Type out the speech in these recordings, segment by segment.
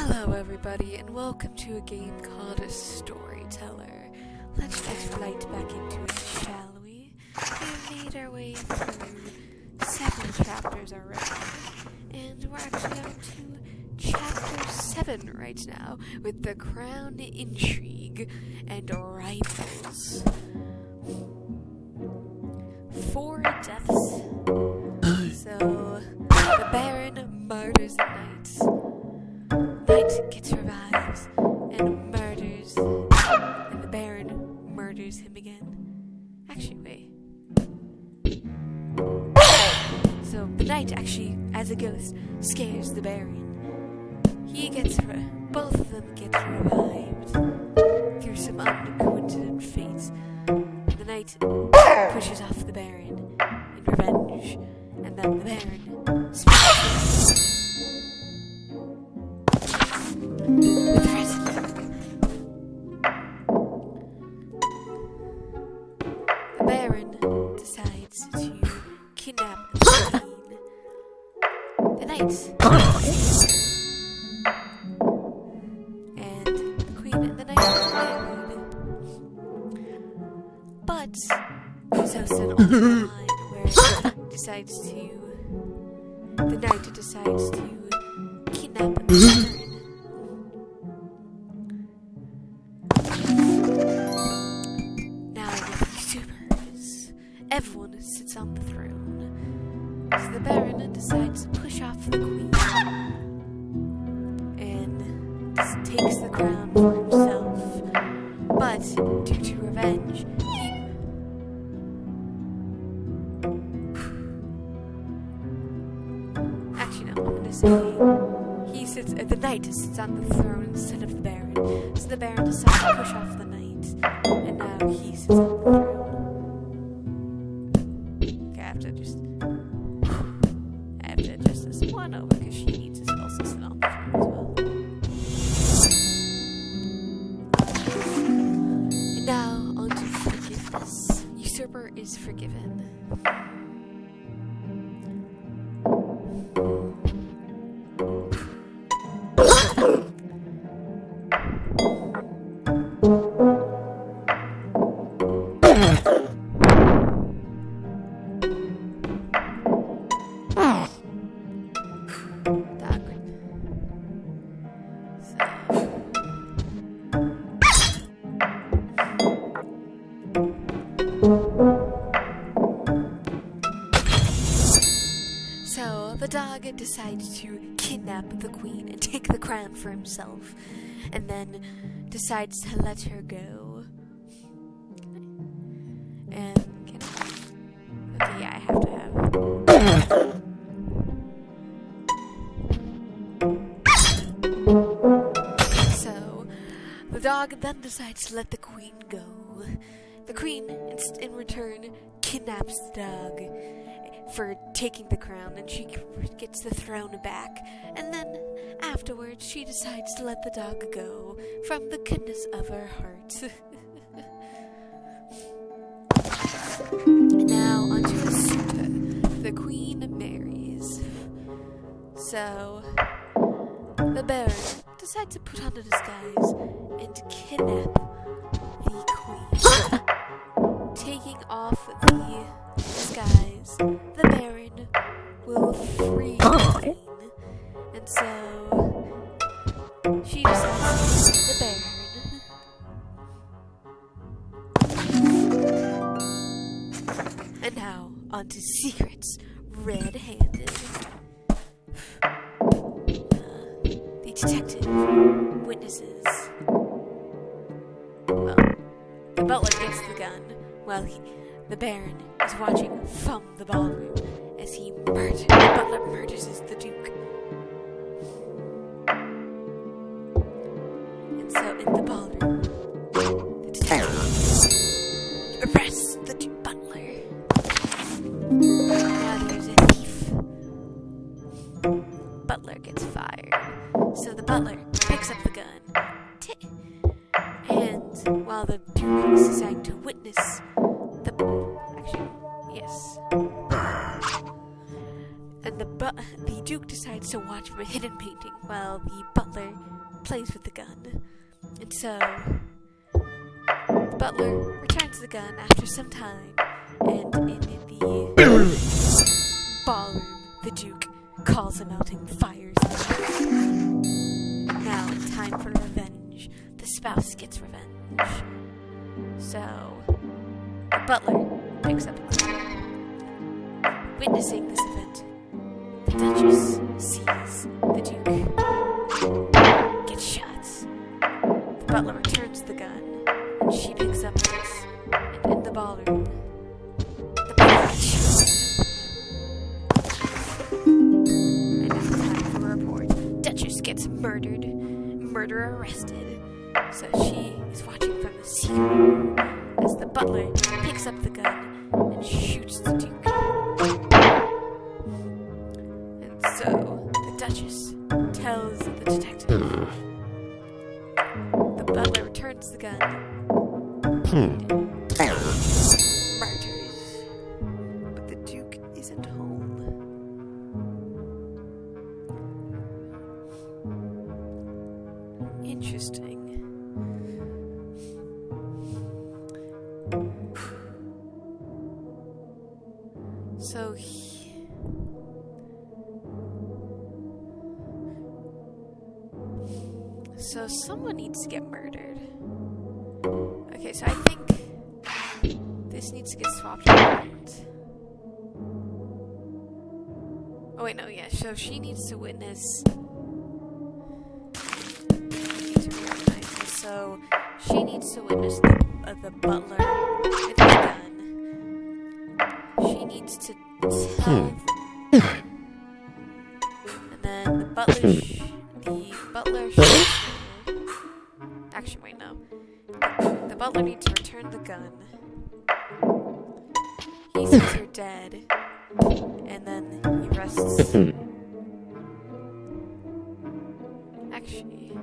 Hello everybody, and welcome to a game called a Storyteller. Let's get right back into it, shall we? We've made our way through 7 chapters already, and we're actually on to chapter 7 right now, with the crown, intrigue, and rivals. 4 deaths. So, the Baron murders the Knight. Knight gets revives and murders, and the Baron murders him again. Actually, wait. So the Knight actually, as a ghost, scares the Baron. Both of them get revived through some uncoincident fate. The Knight pushes off the Baron in revenge, and then the Baron speaks. With reason. The Baron decides to kidnap the Queen. The Knight and the Queen and the Knight are married. But there's also an alternate line where the Knight decides to kidnap the Baron. Everyone sits on the throne, so the Baron decides to push off the Queen and takes the crown for himself. But due to revenge, the Knight sits on the throne instead of the Baron. So the Baron decides to push off the Knight, and now he sits on the throne. I have to adjust this one over because she needs to also sit on the throne as well. And now on to forgiveness. Usurper is forgiven. So the dog decides to kidnap the Queen and take the crown for himself, and then decides to let her go. And okay, yeah, I have to have. So the dog then decides to let the Queen go. The Queen, in return, kidnaps the dog for taking the crown, and she gets the throne back. And then, afterwards, she decides to let the dog go from the goodness of her heart. And now, onto the suitor. The Queen marries. So, the Baron decides to put on a disguise and kidnap the Queen. Taking off the disguise, the Baron will free the Queen. And so she decides to free the Baron. And now on to secrets, red-handed. The detective witnesses. Well, the butler gets the gun while the Baron is watching from the ballroom as the butler murders the Duke. And so in the ballroom, the detective arrests the butler. Now there's a thief. Butler gets fired. So the butler picks up the gun. And while the Duke is deciding to witness and the Duke decides to watch from a hidden painting while the butler plays with the gun. And so, the butler returns the gun after some time, and in the ballroom, the Duke calls him out and fires him. Now, time for revenge. The spouse gets revenge. So, the butler picks up a gun. Witnessing this event, the Duchess sees the Duke get shot. The butler returns the gun, and she picks up this. And in the ballroom, the butler gets shot. And it's time for a report. Duchess gets murdered. Murderer arrested. So she is watching from the secret room as the butler picks up the gun and shoots the Duke. So, the Duchess tells the detective. The butler returns the gun. Murders. But the Duke isn't home. Interesting. So someone needs to get murdered. Okay, so I think this needs to get swapped around. Oh wait, no, yeah. So she needs to witness. I need to reorganize this. So she needs to witness the butler with his gun. She needs to tell. And then the butler. Actually, wait, no. The butler needs to return the gun. He sees her dead, and then he arrests. Actually.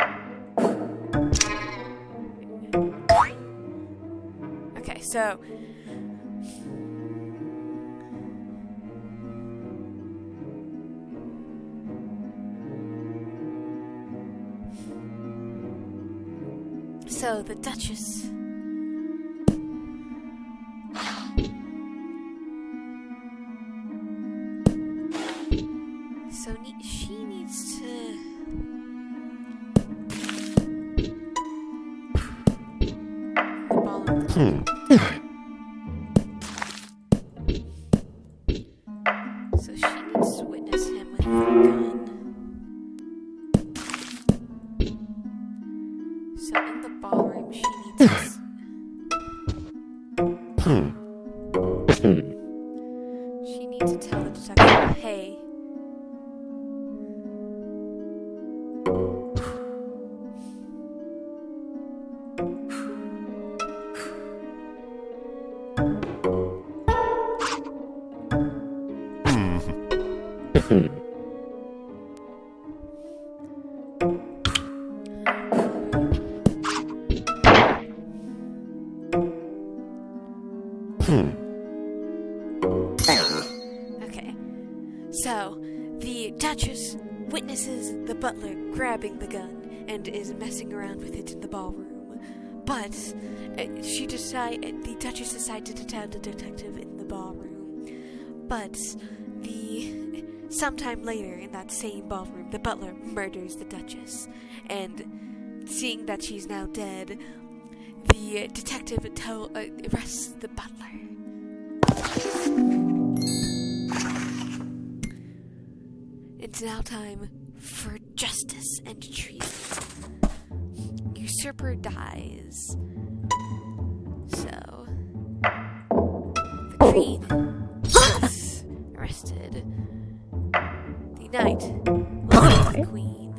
Okay, so. So the Duchess she needs to the ball of the so she needs to witness him with the gun. So in the ballroom, she needs she needs to tell the detective, hey, okay, so the Duchess witnesses the butler grabbing the gun and is messing around with it in the ballroom. But the Duchess decides to tell the detective in the ballroom. But sometime later in that same ballroom, the butler murders the Duchess. And seeing that she's now dead, the detective arrests the butler. It's now time for justice and treason. Usurper dies. So, the Queen is arrested. The Knight will kill the Queen.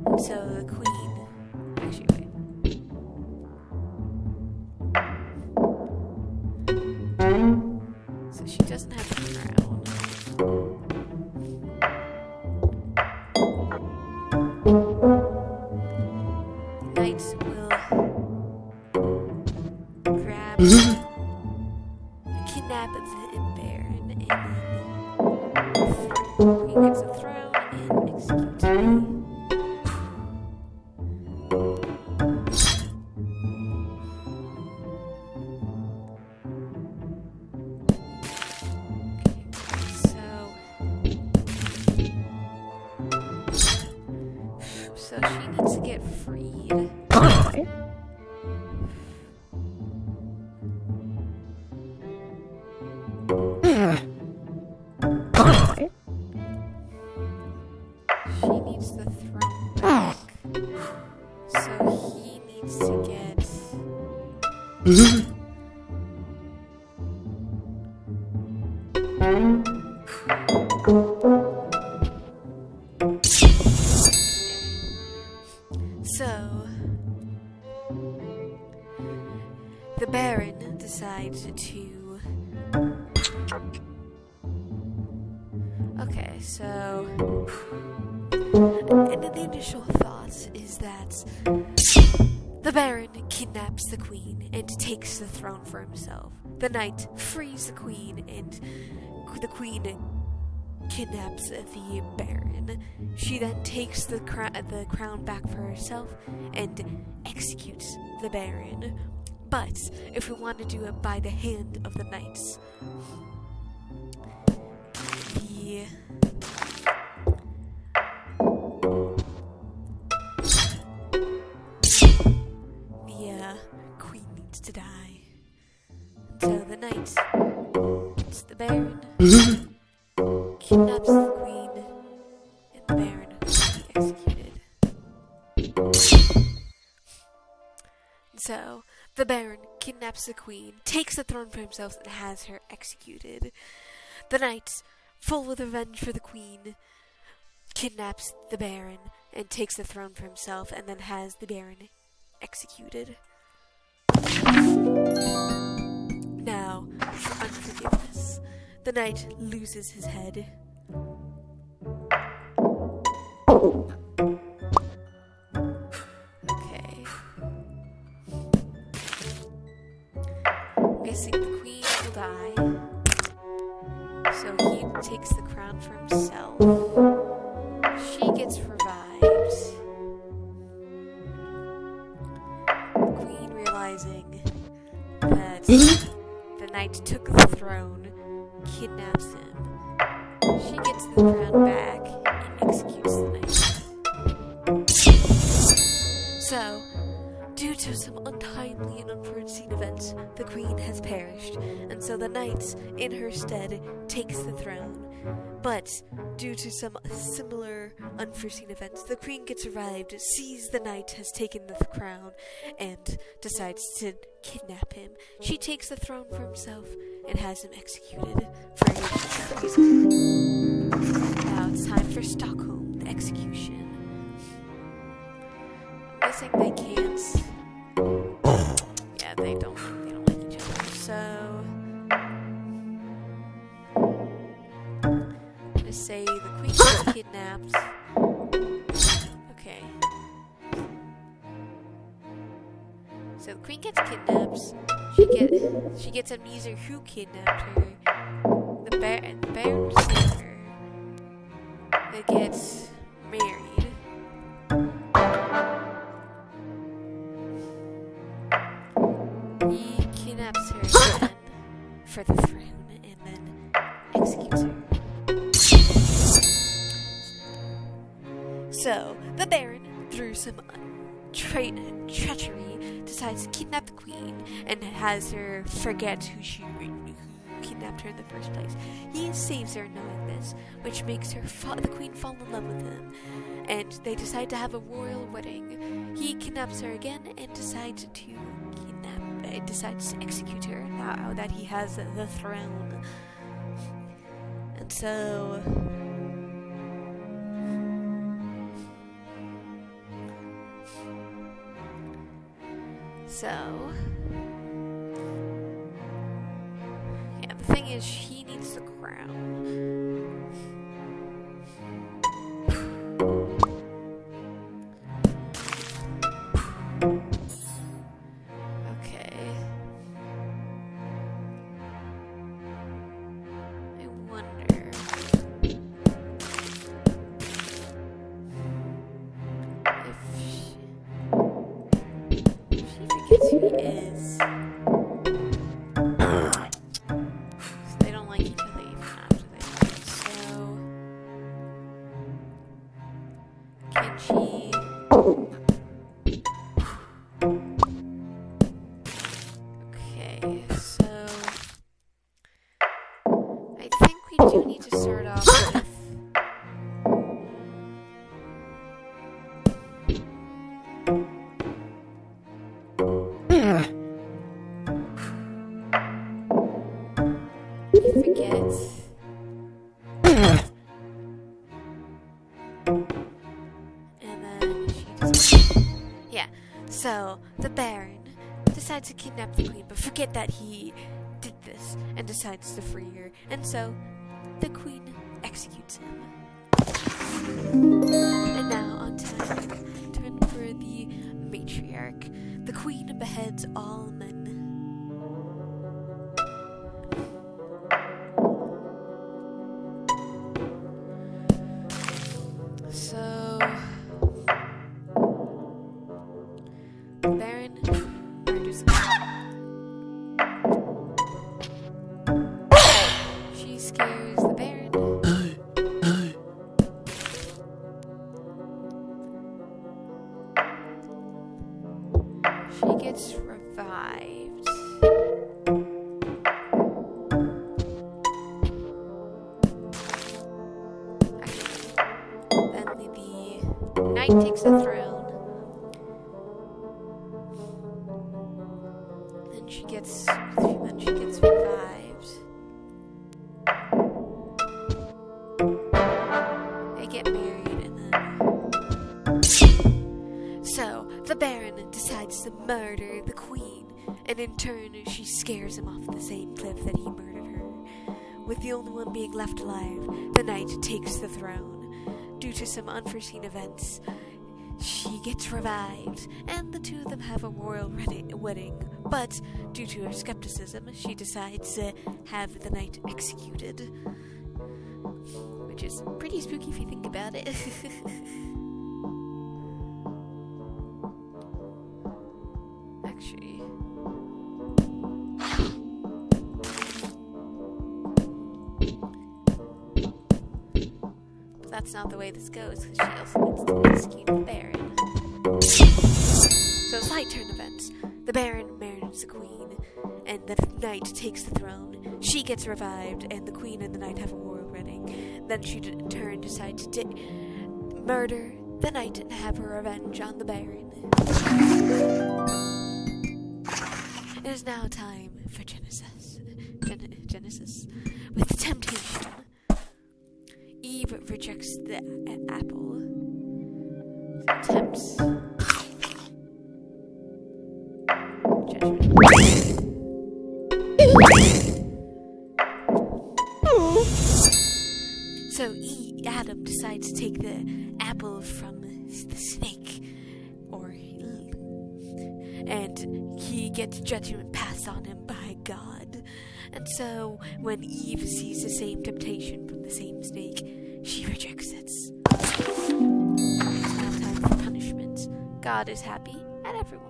And so the Queen... Actually, wait. So she doesn't have the crown. Knights will grab, kidnap the Baron, and then he gets a throne and execute me. So she needs to get freed. She needs the throne back. So he needs to get... So, the Baron decides to... Okay, so... And the initial thought is that the Baron kidnaps the Queen and takes the throne for himself. The Knight frees the Queen and the Queen kidnaps the Baron. She then takes the crown back for herself and executes the Baron. But if we want to do it by the hand of the knights, the Queen needs to die. So the knight gets the Baron, kidnaps the Queen, and the Baron will be executed. So, the Baron kidnaps the Queen, takes the throne for himself, and has her executed. The Knight, full of revenge for the Queen, kidnaps the Baron and takes the throne for himself, and then has the Baron executed. Now, for unforgiveness, the Knight loses his head. Okay. I'm guessing the Queen will die. So he takes the crown for himself. She gets revived. The Queen, realizing that the Knight took the throne, kidnaps him. She gets the crown back and executes the Knight. So, due to some untimely and unforeseen events, the Queen has perished, and so the Knight, in her stead, takes the throne. But, due to some similar unforeseen events, the Queen gets arrived, sees the Knight has taken the crown, and decides to kidnap him. She takes the throne for himself and has him executed for treason. Now it's time for Stockholm, the execution. I'm guessing they can't. Yeah, they don't like each other. So I'm gonna say the Queen gets kidnapped. Okay. So the Queen gets kidnapped. She gets amnesia who kidnapped her. The Baron saves her. They get married. He kidnaps her again for the throne and then executes her. So, the Baron, through some treachery, decides to kidnap the Queen and has her forget who kidnapped her in the first place. He saves her knowing this, which makes her the Queen fall in love with him, and they decide to have a royal wedding. He kidnaps her again and decides to execute her now that he has the throne. And so yeah, the thing is, he needs the crown. Okay. I wonder if she forgets who he is. So they don't like each other even after they fight. So can she Okay, so I think we do need to start off with forget. And then she just... Yeah, so the Baron decides to kidnap the Queen, but forget that he did this, and decides to free her. And so, the Queen executes him. And now, on time for the matriarch. The Queen beheads all men. So, the Baron murders him. She scares the Baron. She gets revived. Then the knight takes the throne. Then she gets revived. They get married, and then so the Baron decides to murder the Queen, and in turn she scares him off the same cliff that he murdered her. With the only one being left alive, the knight takes the throne. Due to some unforeseen events, she gets revived, and the two of them have a royal wedding. But due to her skepticism, she decides to have the knight executed, which is pretty spooky if you think about it. Actually, but that's not the way this goes, because she also needs to execute the Baron. So, slight turn events. The Baron marries the Queen, and the knight takes the throne. She gets revived, and the Queen and the knight have a royal wedding. Then she in turn decides to murder the knight and have her revenge on the Baron. It is now time for Genesis. With temptation. Eve rejects the apple. Attempts. Judgment. So Adam decides to take the apple from the snake, and he gets judgment passed on him by God. And so when Eve sees the same temptation from the same snake, she rejects it. It's now time for punishment. God is happy at everyone.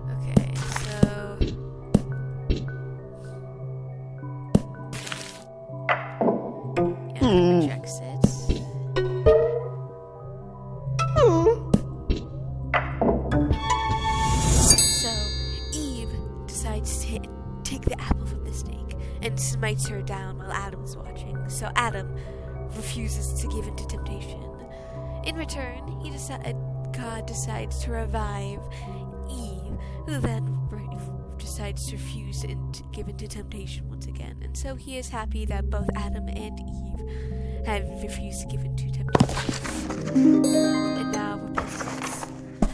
Okay, so Adam rejects it. So Eve decides to take the apple from the snake and smites her down while Adam is watching. So Adam refuses to give in to temptation. In return, God decides to revive Eve, who then decides to refuse and give in to temptation once again. And so he is happy that both Adam and Eve have refused to give in to temptation. And now repentance.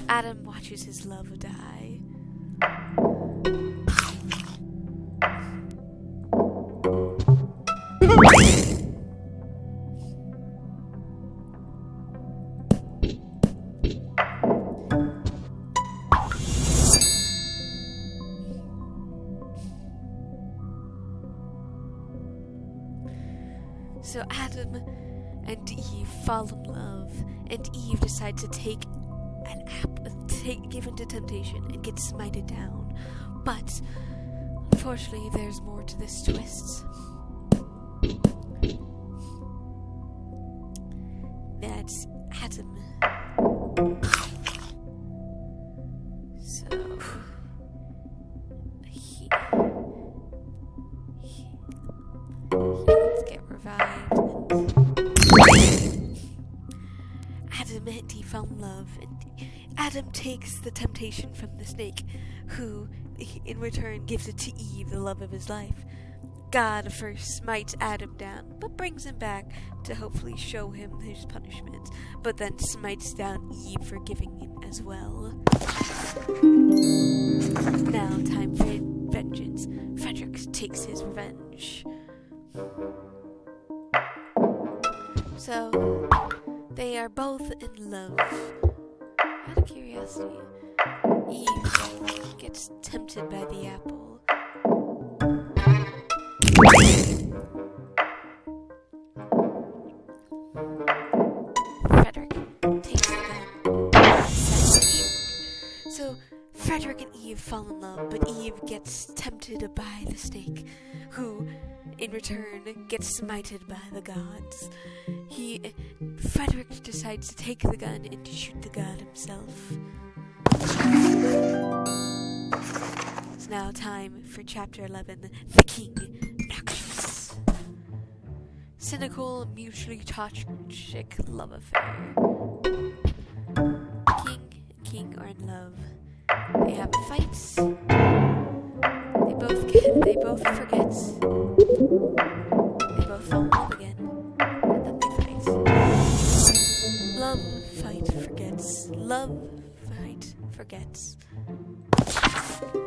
Adam watches his love die. So Adam and Eve fall in love, and Eve decides to take an give into temptation and get smited down. But unfortunately, there's more to this twist. That's Adam. So he let's get revived. Adam and Eve fell in love, and Adam takes the temptation from the snake, who in return gives it to Eve, the love of his life. God first smites Adam down, but brings him back to hopefully show him his punishment, but then smites down Eve for giving him as well. Now, time for vengeance. Frederick takes his revenge. So, they are both in love. Out of curiosity, Eve gets tempted by the apple. Frederick takes the gun. So Frederick and Eve fall in love, but Eve gets tempted by the snake, who in return gets smited by the gods. Frederick decides to take the gun and to shoot the god himself. It's now time for Chapter 11, The King, Noxious. Cynical, mutually toxic love affair. King are in love. They have a fight. They both forget. They both fall in love again. And then they fight. Love, fight, forgets. Love, fight, forgets.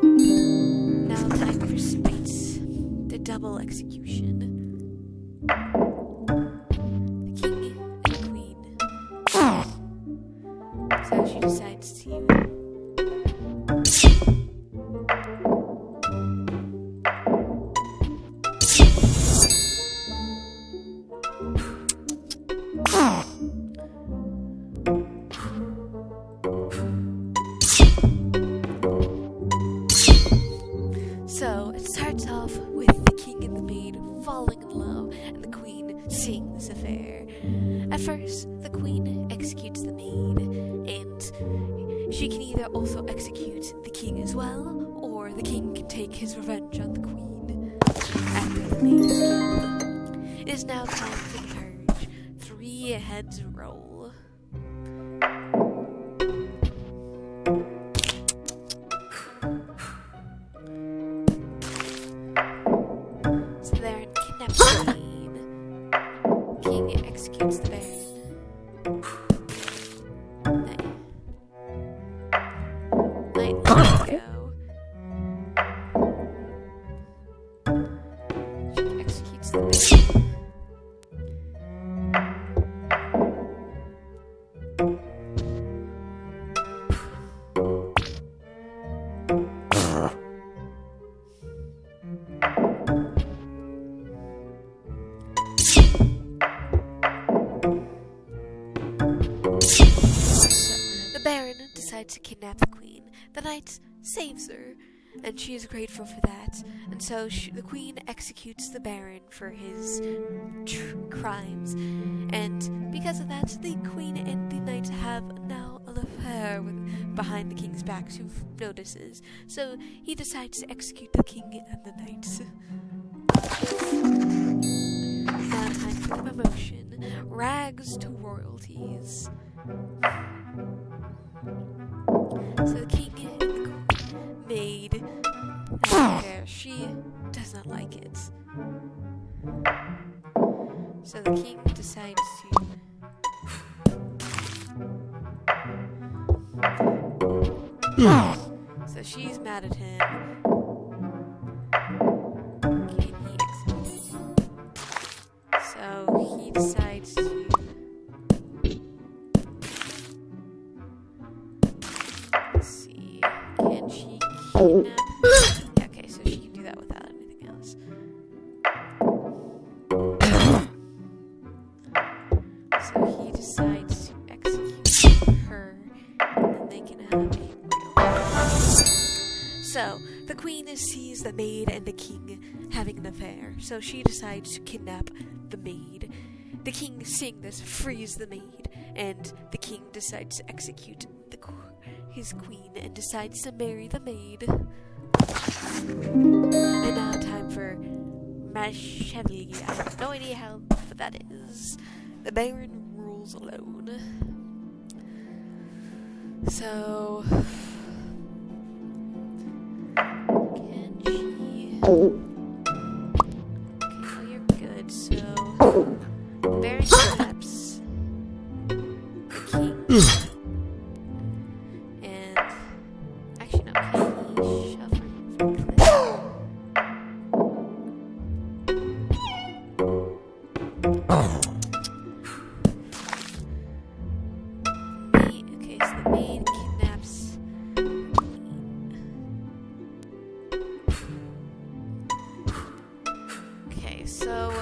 Now time for spite. The double execution. The king and the queen. So she decides to So, it starts off with the king and the maid falling in love, and the queen seeing this affair. At first, the queen executes the maid, and she can either also execute the king as well, or the king can take his revenge on the queen after the maid is killed. It is now time for the purge. 3 heads roll. King executes the baron. Knight lets go. She executes the baron. Decides to kidnap the queen. The knight saves her, and she is grateful for that. And so the queen executes the baron for his crimes. And because of that, the queen and the knight have now an affair behind the king's back, who notices. So he decides to execute the king and the knight. Now time for the promotion. Rags to royalties. So the king and the queen made an affair. She does not like it. So the king decides to... So she's mad at him. Can he execute him? So he decides to... Can she kidnap? Yeah, okay, so she can do that without anything else. decides to execute her, and then they can have a real. So, the queen sees the maid and the king having an affair, so she decides to kidnap the maid. The king, seeing this, frees the maid, and the king decides to execute his queen and decides to marry the maid. And now time for Mashevli. I have no idea what that is. The Baron rules alone. So, can she? Okay, well, you're good. So, the Baron kidnaps the king. And actually, no. Can he shove her from the cliff? Okay, so the maid kidnaps the queen. Okay, so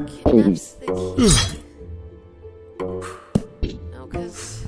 kidnaps the king. No, because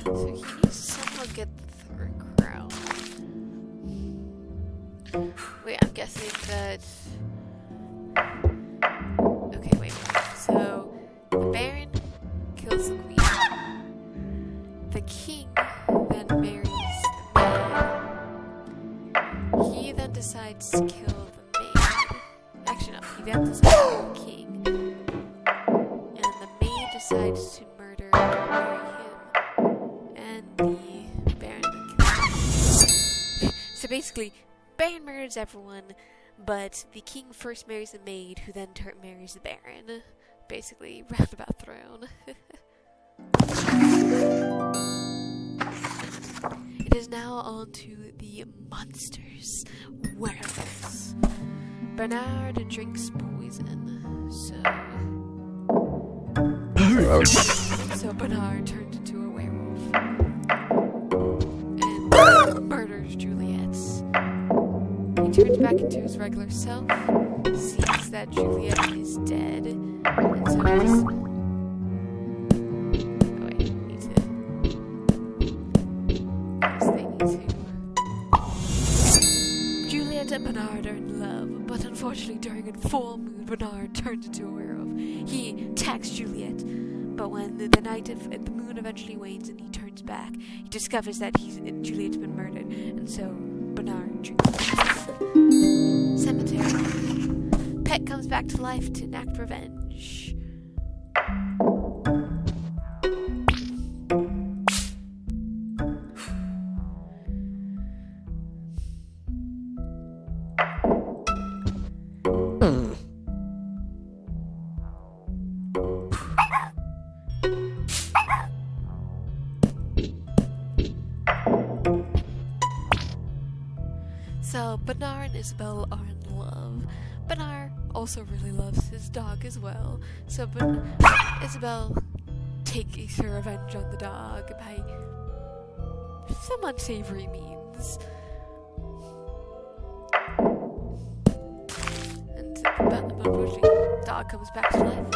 so he needs to somehow get the third crown. Wait, I'm guessing that. Okay, wait. So the Baron kills the queen. The king then marries the maid. He then decides to kill the maid. Actually, no. He then decides to kill the king. And the maid decides to marry him. And the Baron kills him. So basically, Baron murders everyone, but the king first marries the maid, who then marries the Baron. Basically, roundabout throne. It is now on to the monsters. Werewolves. Bernard drinks poison, so Bernard turns into a werewolf and murders Juliet. He turns back into his regular self, sees that Juliet is dead, and so he's... Oh wait, need to... Yes, they need to... Juliet and Bernard are in love, but unfortunately during a full moon, Bernard turns into a werewolf. He attacks Juliet, but when the moon eventually wanes and he turns back, he discovers that Juliet's been murdered, and so Bernard drinks cemetery. Pet comes back to life to enact revenge. So, Bernard and Isabel are in love. Bernard also really loves his dog as well. So, Isabel takes her revenge on the dog by some unsavory means. And unfortunately, the dog comes back to life.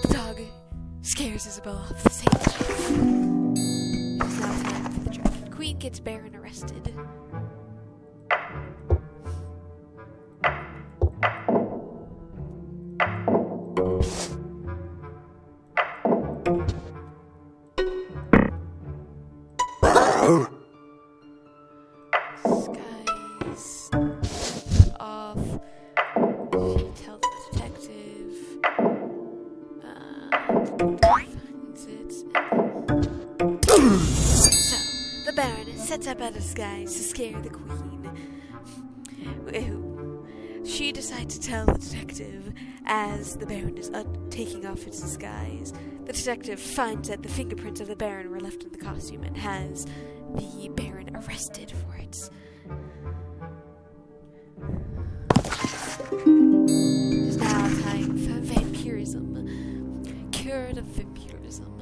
The dog scares Isabel off the stage. It's now time for the dragon. Queen gets Baron arrested. Skies off. She tells the detective. sets up a disguise to scare the queen. She decides to tell the detective as the Baron is taking off his disguise. The detective finds that the fingerprints of the Baron were left in the costume and has the Baron arrested for it. It's now time for vampirism. Cured of vampirism.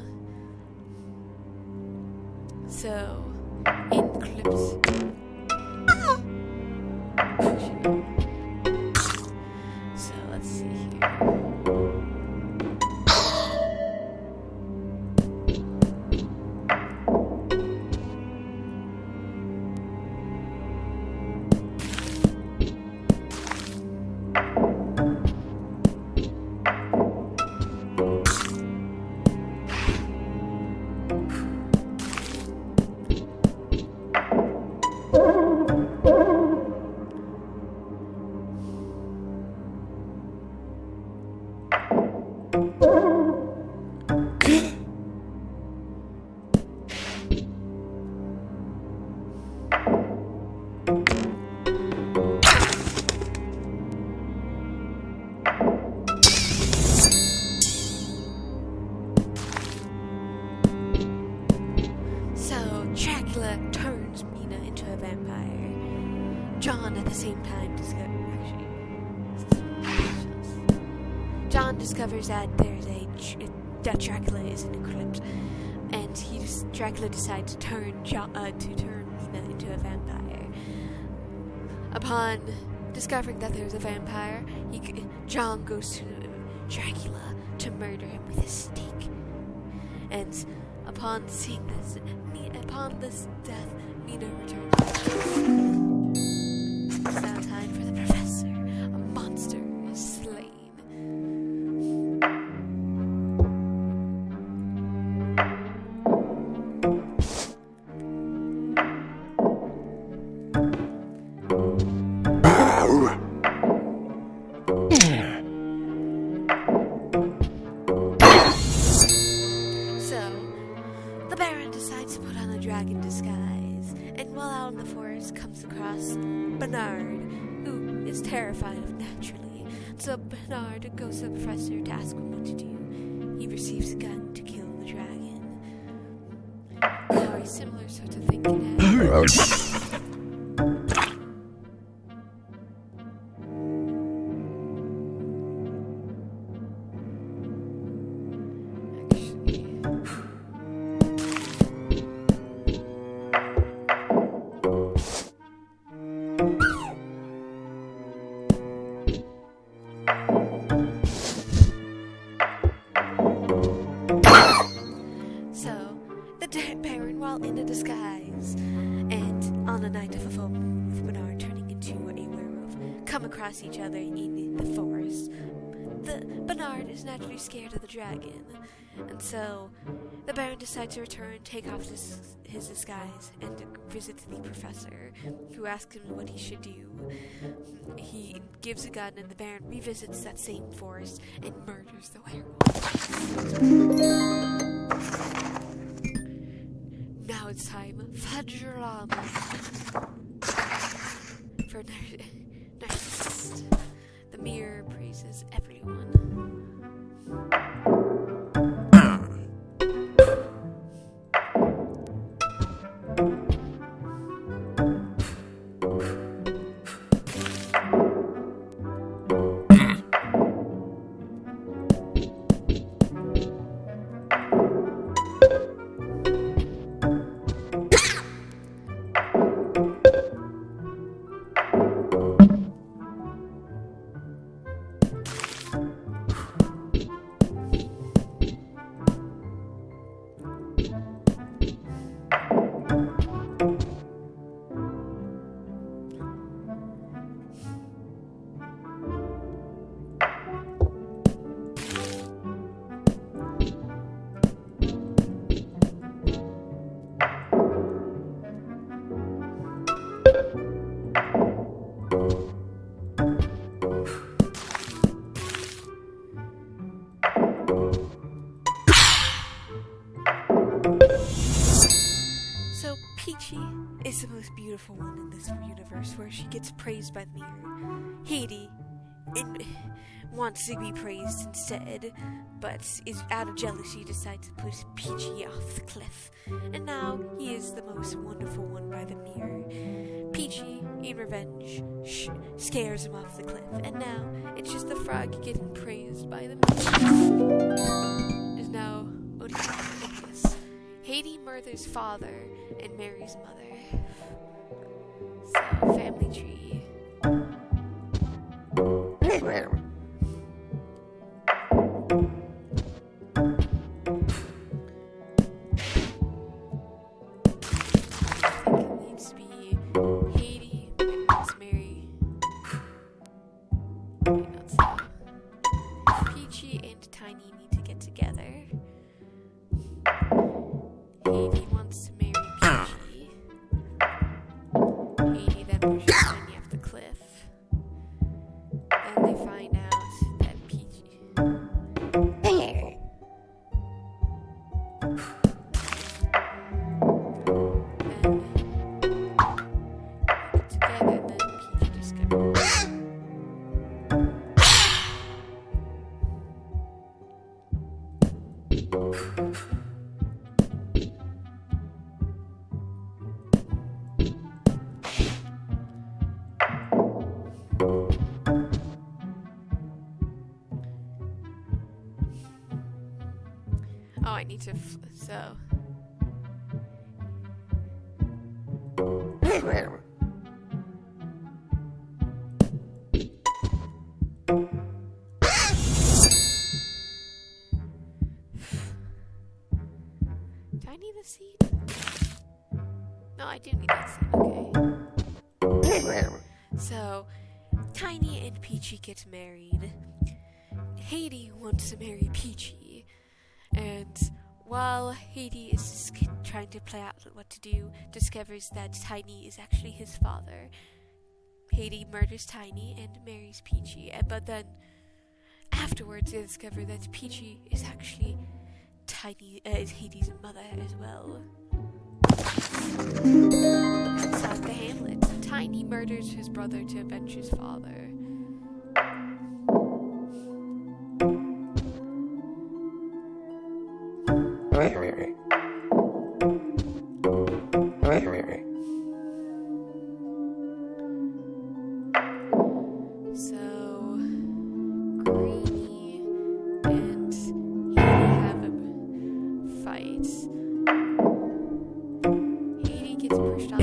So, in clips. So, let's see here. Turns Mina into a vampire. John at the same time John discovers that that Dracula is in a crypt, and Dracula decides to turn Mina into a vampire. Upon discovering that there's a vampire, John goes to Dracula to murder him with a stake. And upon seeing this, upon this death, Mina returns. It's now time for the professor. A monster is slain. The Baron decides to put on a dragon disguise, and while out in the forest comes across Bernard, who is terrified of naturally. So Bernard goes to the professor to ask him what to do. He receives a gun to kill the dragon. Very similar sort of thinking. Baron, while in a disguise, and on a night of a full moon with Bernard turning into a werewolf, come across each other in the forest. Bernard is naturally scared of the dragon, and so the Baron decides to return, take off his disguise, and visit the professor, who asks him what he should do. He gives a gun, and the Baron revisits that same forest and murders the werewolf. Now it's time for drama. For Narcissist. The mirror praises everyone. is the most beautiful one in this universe, where she gets praised by the mirror. Haiti wants to be praised instead, but is out of jealousy decides to push Peachy off the cliff. And now he is the most wonderful one by the mirror. Peachy, in revenge, scares him off the cliff, and now it's just the frog getting praised by the mirror. Is now odious. Haiti murders father and marries mother. So, family tree. Oh, I need to, so. Do I need a seed? No, I do need that seed, okay. So, Tiny and Peachy get married. Haiti wants to marry Peachy. And while Haiti is just trying to play out what to do, discovers that Tiny is actually his father. Haiti murders Tiny and marries Peachy. But then, afterwards, they discover that Peachy is actually is Haiti's mother as well. Inside the hamlet, Tiny murders his brother to avenge his father. So, Greenie and Haiti have a fight. Haiti gets pushed off.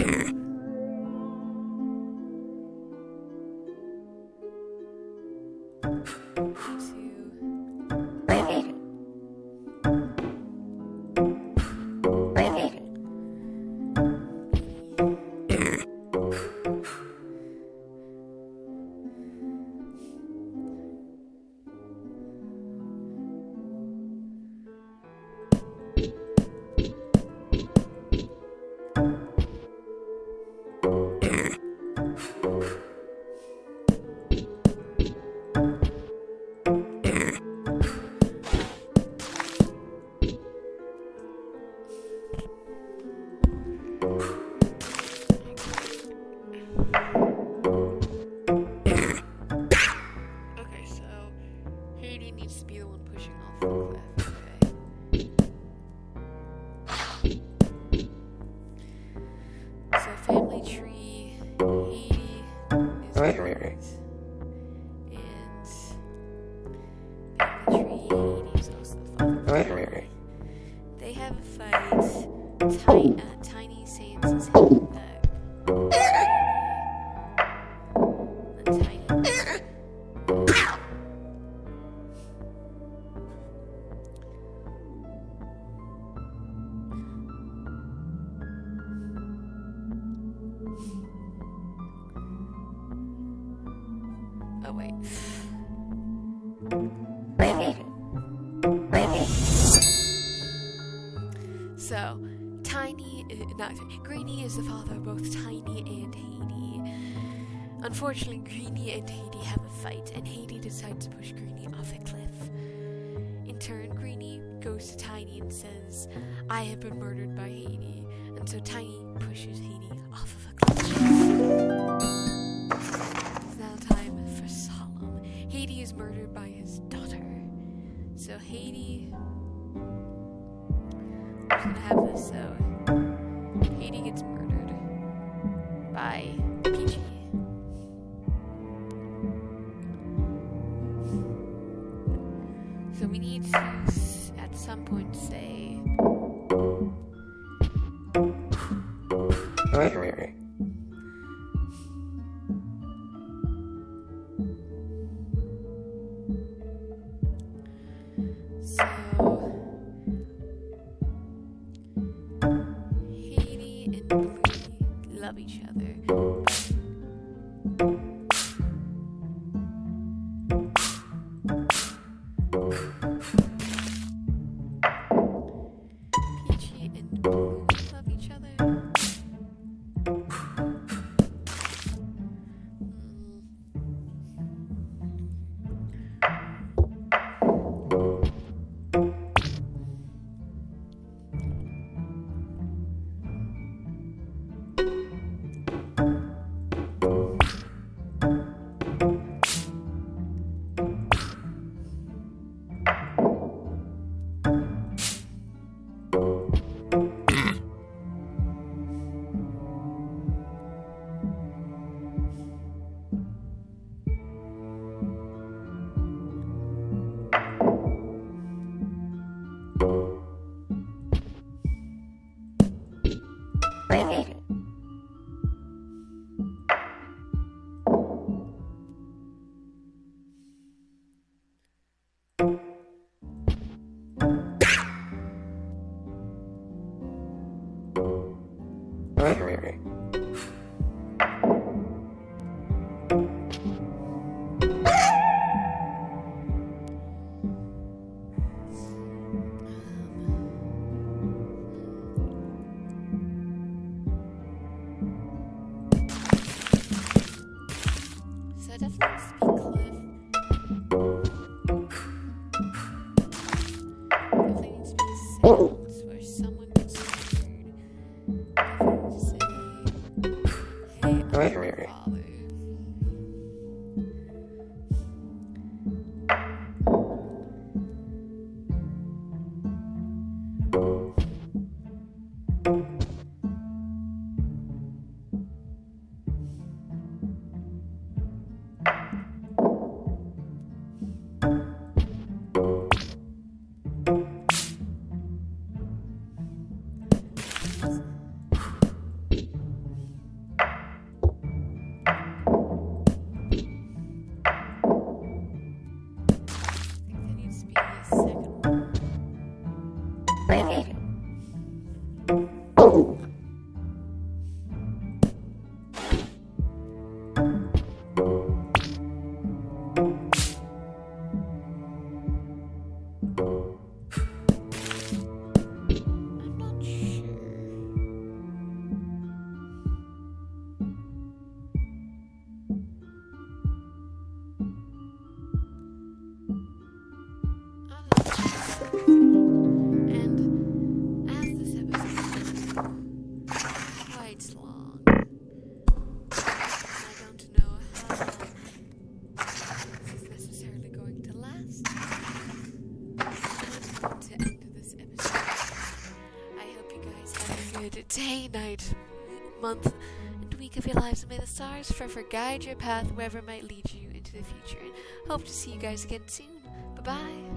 Needs to be the one pushing off the cliff. Okay. So family tree, Haiti is correct. And family tree, Haiti is also the father. They have a fight. Tiny Sans is hitting back. And Tiny. Oh, wait. So, Greenie is the father of both Tiny and Haiti. Unfortunately, Greenie and Haiti have a fight, and Haiti decides to push Greenie off a cliff. In turn, Greenie goes to Tiny and says, I have been murdered by Haiti. And so Tiny pushes Haiti off of a cliff. It's now time for Solemn. Haiti is murdered by his daughter. So Haiti... I'm just gonna have this, so... Haiti gets murdered by Peachy. So we need to, at some point, say... Wait. So... Haiti and Bluey love each other. Peachy and Bluey love each other. So it definitely needs to be Cliff. Definitely needs to be a sequence where someone gets murdered. Definitely say, hey, I'm your father. Day, night, month, and week of your lives, and may the stars forever guide your path wherever it might lead you into the future. And hope to see you guys again soon. Bye bye.